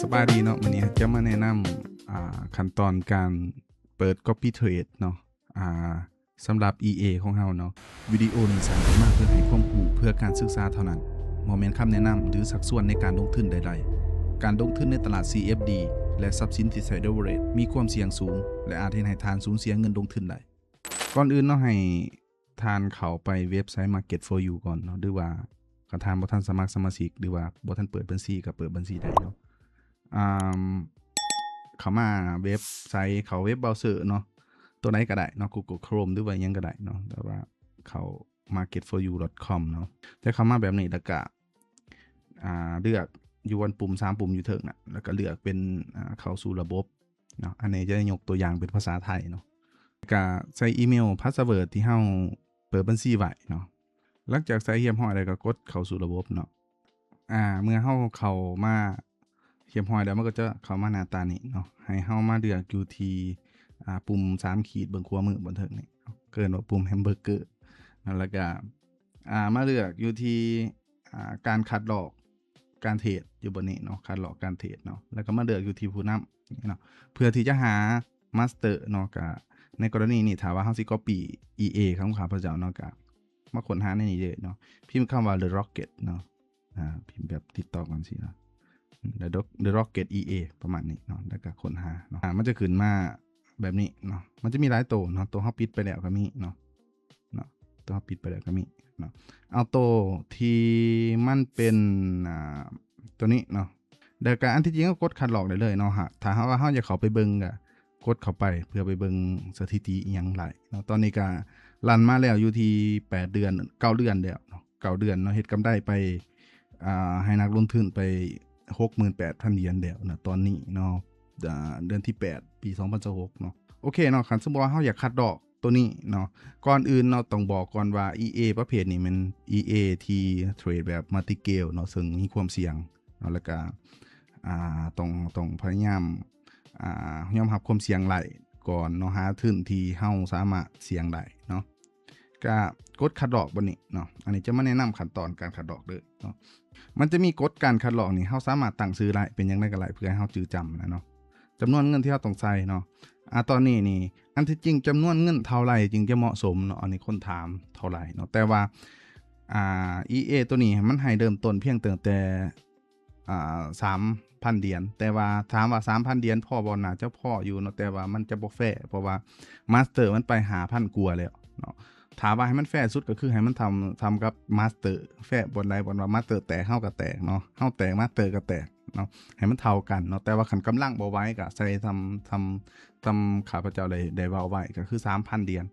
สบายดีเนาะวันนี้จะมาแนะนำขั้นตอนการเปิด Copy Trade เนาะสำหรับ EA ของเราเนาะวิดีโอนี้สร้างขึ้นมาเพื่อให้ความรู้เพื่อการศึกษาเท่านั้นบ่แม่นคำแนะนำหรือสักส่วนในการลงทุนใดๆการลงทุนในตลาด CFD และทรัพย์สินที่ใช้ leverage มีความเสี่ยงสูงและอาจเฮ็ดให้ทานสูญเสียเงินลงทุนได้ก่อนอื่นเนาะให้ทานเข้าไปเว็บไซต์ Market for You ก่อนเนาะหรือว่าถ้าทานบ่ทันสมัครสมาชิกหรือว่าบ่ทันเปิดบัญชีก็เปิดบัญชีได้เนาะเข้ามาเว็บไซต์เขาเว็บเบราว์เซอร์เนาะตัวไหนก็ได้เนาะ Google Chrome หรือว่ายังก็ได้เนาะแต่ว่าเขา marketforyou.com เนาะจะเข้ามาแบบนี้แล้วก็เลือกอยู่บนปุ่ม3ปุ่มอยู่เทิงน่ะแล้วก็เลือกเป็นเข้าสู่ระบบเนาะอันนี้จะยกตัวอย่างเป็นภาษาไทยเนาะก็ใส่อีเมลพาสเวิร์ดที่เฮาเปิดบัญชีไว้เนาะหลังจากใส่เรียบร้อยแล้วก็กดเข้าสู่ระบบเนาะเมื่อเฮาเข้ามาเรียบร้อยแล้วมันก็จะเข้ามาหน้าตานี้เนาะให้เฮามาเลือกอยู่ที่ปุ่ม3ขีดเบิ่งขวามือบนเทิงนี่เกินว่าปุ่มแฮมเบอร์เกอร์แล้วก็มาเลือกอยู่ที่การคัดลอกการเทรดอยู่บนนี้เนาะคัดลอกการเทรดเนาะแล้วก็มาเลือกอยู่ที่ผู้นำเนาะเพื่อที่จะหามาสเตอร์เนาะก็ในกรณีนี้ถ้าว่าเฮาสิ copy EA ของข้าพเจ้าเนาะก็มาค้นหาในนี้เลยเนาะพิมพ์คำว่า The Rocket เนาะพิมพ์แบบติดต่อกันสิเนาะ The Rocket EA ประมาณนี้เนาะแล้วก็ค้นหาเนาะมันจะขึ้นมาแบบนี้เนาะมันจะมีหลายตัวเนาะตัวเฮาปิดไปแล้วก็มีเนาะตัวเฮาปิดไปแล้วก็มีเนาะเอาตัวที่มันเป็นตัวนี้เนาะเดี๋ยวการอันที่จริงก็กดคัดลอกได้เลยเนาะถ้าว่าเฮาอยากเข้าไปเบิ่งก็กดเข้าไปเพื่อไปเบิ่งสถิติอีหยังหลายเนาะตอนนี้ก็รันมาแล้วอยู่ที่8เดือน9เดือนแล้วเนาะ9เดือนเนาะเฮ็ดกำไรไปให้นักลงทุนไป 68,000 เหรียญแล้วนะตอนนี้เนาะเดือนที่8ปี2026เนาะโอเคเนาะคันสมมุติว่าเฮาอยากคัดดอกตัวนี้เนาะก่อนอื่นเนาะต้องบอกก่อนว่า EA ประเภทนี้มัน EA ที่เทรดแบบ Multi Scale เนาะซึ่งมีความเสี่ยงเนาะแล้วก็ต้องพยายามยอมรับความเสี่ยงหลายก่อนเนาะหาทุนที่เฮาสามารถเสี่ยงได้เนาะก็กดคัดลอกบนนี้เนาะอันนี้จะมาแนะนำขั้นตอนการคัดลอกเด้อเนาะมันจะมีกฎการคัดลอกนี่เฮาสามารถตั้งชื่อได้เป็นจังได๋ก็ได้เพื่อให้เฮาจื้อจำนะเนาะจำนวนเงินที่เฮาต้องใส่เนาะตอนนี้นี่อันที่จริงจำนวนเงินเท่าไหร่จึงจะเหมาะสมเนาะอันนี้คนถามเท่าไหร่เนาะแต่ว่าEA ตัวนี้มันให้เริ่มต้นเพียงแต่3,000 เหรียญแต่ว่าถามว่า 3,000 เหรียญพอบ่น่าจะพออยู่เนาะแต่ว่ามันจะบ่แฟร์เพราะว่ามาสเตอร์มันไป 5,000 กว่าแล้วเนาะถามว่าให้มันแฟร์สุดก็คือให้มันทำกับมาสเตอร์แฟร์บนใดบนว่ามาสเตอร์แตกเฮาก็แตกเนาะเฮาแตกมาสเตอร์ก็แตกเนาะให้มันเท่ากันเนาะแต่ว่าคันกำลังบ่ไหวก็ใส่ทำข้าพเจ้าได้เว้าไว้ก็คือ 3,000 เหรียญ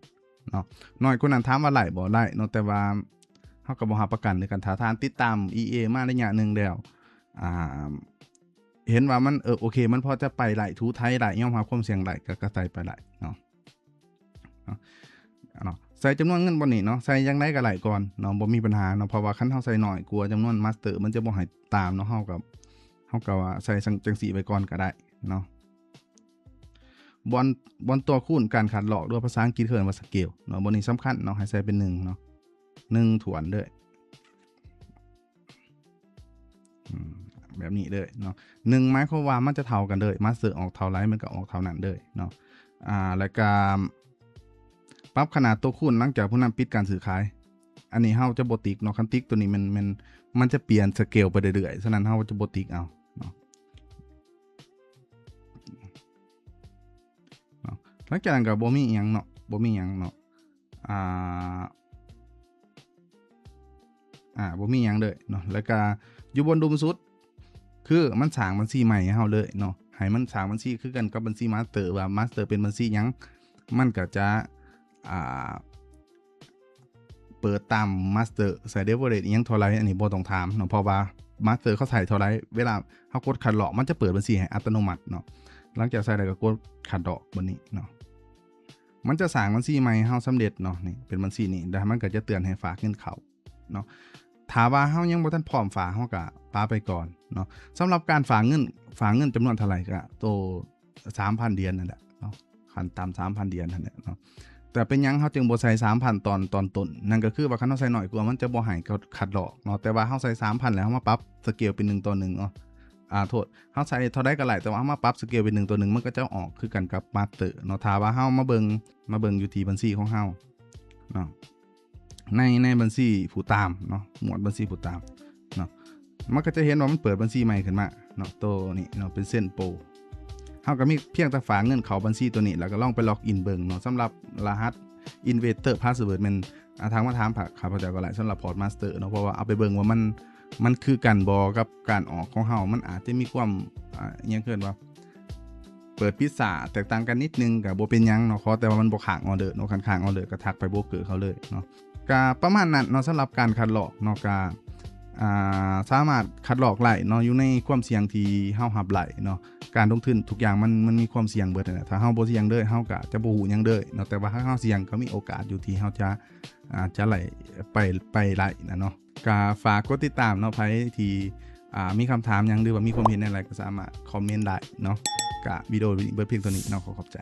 เนาะน้อยกว่านั้นถามว่าไหลบ่ไหลเนาะแต่ว่าเฮาก็บ่รับประกันในการถ้าทานติดตาม EA มาระยะนึงแล้วเห็นว่ามันโอเคมันพอจะไปไหลทูไทยไหลยอมรับความเสี่ยงไหลก็ใส่ไปไหลเนาะใส่จำนวนเงินบ่นี่เนาะใส่จังได๋ก็ไหลก่อนเนาะบ่มีปัญหาเนาะเพราะว่าคันเฮาใส่น้อยกลัวจำนวนมาสเตอร์มันจะบ่ให้ตามเนาะเฮาก็ว่าใส่จังซี่ไว้ก่อนก็ได้เนาะบอนตัวคูณการคัดลอกด้วยภาษาอังกฤษเอิ้นว่าสเกลเนาะบ่นี่สำคัญเนาะให้ใส่เป็น1เนาะ1ถ้วนเด้อแบบนี้เลยเนาะ1หมายความว่ามันจะเท่ากันเลยมาสเตอร์ออกเท่าไรมันก็ออกเท่านั้นเลยเนาะแล้วก็ปรับขนาดตัวคูณหลังจากผู้นั้นปิดการซื้อขายอันนี้เฮาจะบ่ติ๊กเนาะคันติ๊กตัวนี้มันจะเปลี่ยนสเกลไปเรื่อยๆฉะนั้นเฮาจะบ่ติ๊กเอาเนาะหลังจากนั้นก็บ่มีหยังเนาะบ่มีหยังเนาะบ่มีหยังเลยเนาะแล้วก็อยู่บนดุมสุดคือมันสร้างบัญชีใหม่ให้เฮาเลยเนาะให้มันสร้างบัญชีคือกันกับบัญชีมาสเตอร์ว่ามาสเตอร์เป็นบัญชีหยังมันก็จะเปิดตามมาสเตอร์ใส่เดเวอเรจอีหยังเท่าไรอันนี้บ่ต้องถามเนาะเพราะว่ามาสเตอร์เขาใส่เท่าไรเวลาเฮากดคัดลอกมันจะเปิดบัญชีให้อัตโนมัติเนาะหลังจากใส่แล้วก็กดคัดลอกบนนี้เนาะมันจะสร้างบัญชีใหม่ให้เฮาสำเร็จเนาะนี่เป็นบัญชีนี้แล้วมันก็จะเตือนให้ฝากเงินเข้าเนาะถ้าว่าเฮายังบ่ทันพร้อมฝากเฮาก็ปาไปก่อนเนาะสำหรับการฝากเงินจำนวนเท่าไหร่ก็โต 3,000 เหรียญนั่นแหละเนาะขั้นต่ำ 3,000 เหรียญนั่นแหละเนาะแต่เป็นหยังเฮาจึงบ่ใส่ 3,000 ตอนต้นนั่นก็คือว่าคันเฮาใส่น้อยกว่ามันจะบ่ให้เขาคัดลอกเนาะแต่ว่าเฮาใส่ 3,000 แล้วเฮามาปรับสเกลเป็น1:1เนาะ โทษเฮาใส่เท่าใดก็ไหลแต่ว่าเฮามาปรับสเกลเป็น1ตัว1มันก็จะออกคือกันกับมาสเตอร์เนาะถ้าว่าเฮามาเบิ่งอยู่ที่บัญชีของเฮาเนาะในบัญชีผู้ตามเนาะหมวดบัญชีผู้ตามเนาะมันก็จะเห็นว่ามันเปิดบัญชีใหม่ขึ้นมาเนาะตัวนี้เนาะเป็นเส้นโปรเฮาก็มีเพียงแต่ฝากเงินเข้าบัญชีตัวนี้แล้วก็ลองไปล็อกอินเบิ่งเนาะสำหรับรหัส Investor Password มันทางมาถามข้าพเจ้าก็หลายสำหรับ Port Master เนาะเพราะว่าเอาไปเบิ่งว่ามันคือกันบ่กับการออกของเฮามันอาจจะมีความยังเกินว่าเปิดพิซซ่าแตกต่างกันนิดนึงก็บ่เป็นหยังเนาะขอแต่ว่ามันบ่ค้างออเดอร์เนาะคันค้างออเดอร์ก็ทักไปโบรกเกอร์เขาเลยเนาะก็ประมาณนั้นเนาะสำหรับการคัดลอกเนาะก็สามารถคัดลอกไหลเนาะอยู่ในความเสี่ยงที่เฮารับไหลเนาะการลงทุนทุกอย่างมันมีความเสี่ยงเบิดนั่นแหละถ้าเฮาบ่เสี่ยงเด้อเฮาก็จะบ่ฮู้หยังเด้อเนาะแต่ว่าถ้าเฮาเสี่ยงก็มีโอกาสอยู่ที่เฮาจะไหลไปไหลนะเนาะก็ฝากกดติดตามเนาะไผที่มีคำถามหยังหรือว่ามีความเห็นอะไรก็สามารถคอมเมนต์ได้เนาะก็วิดีโอเบิดเพียงเท่านี้เนาะขอบใจ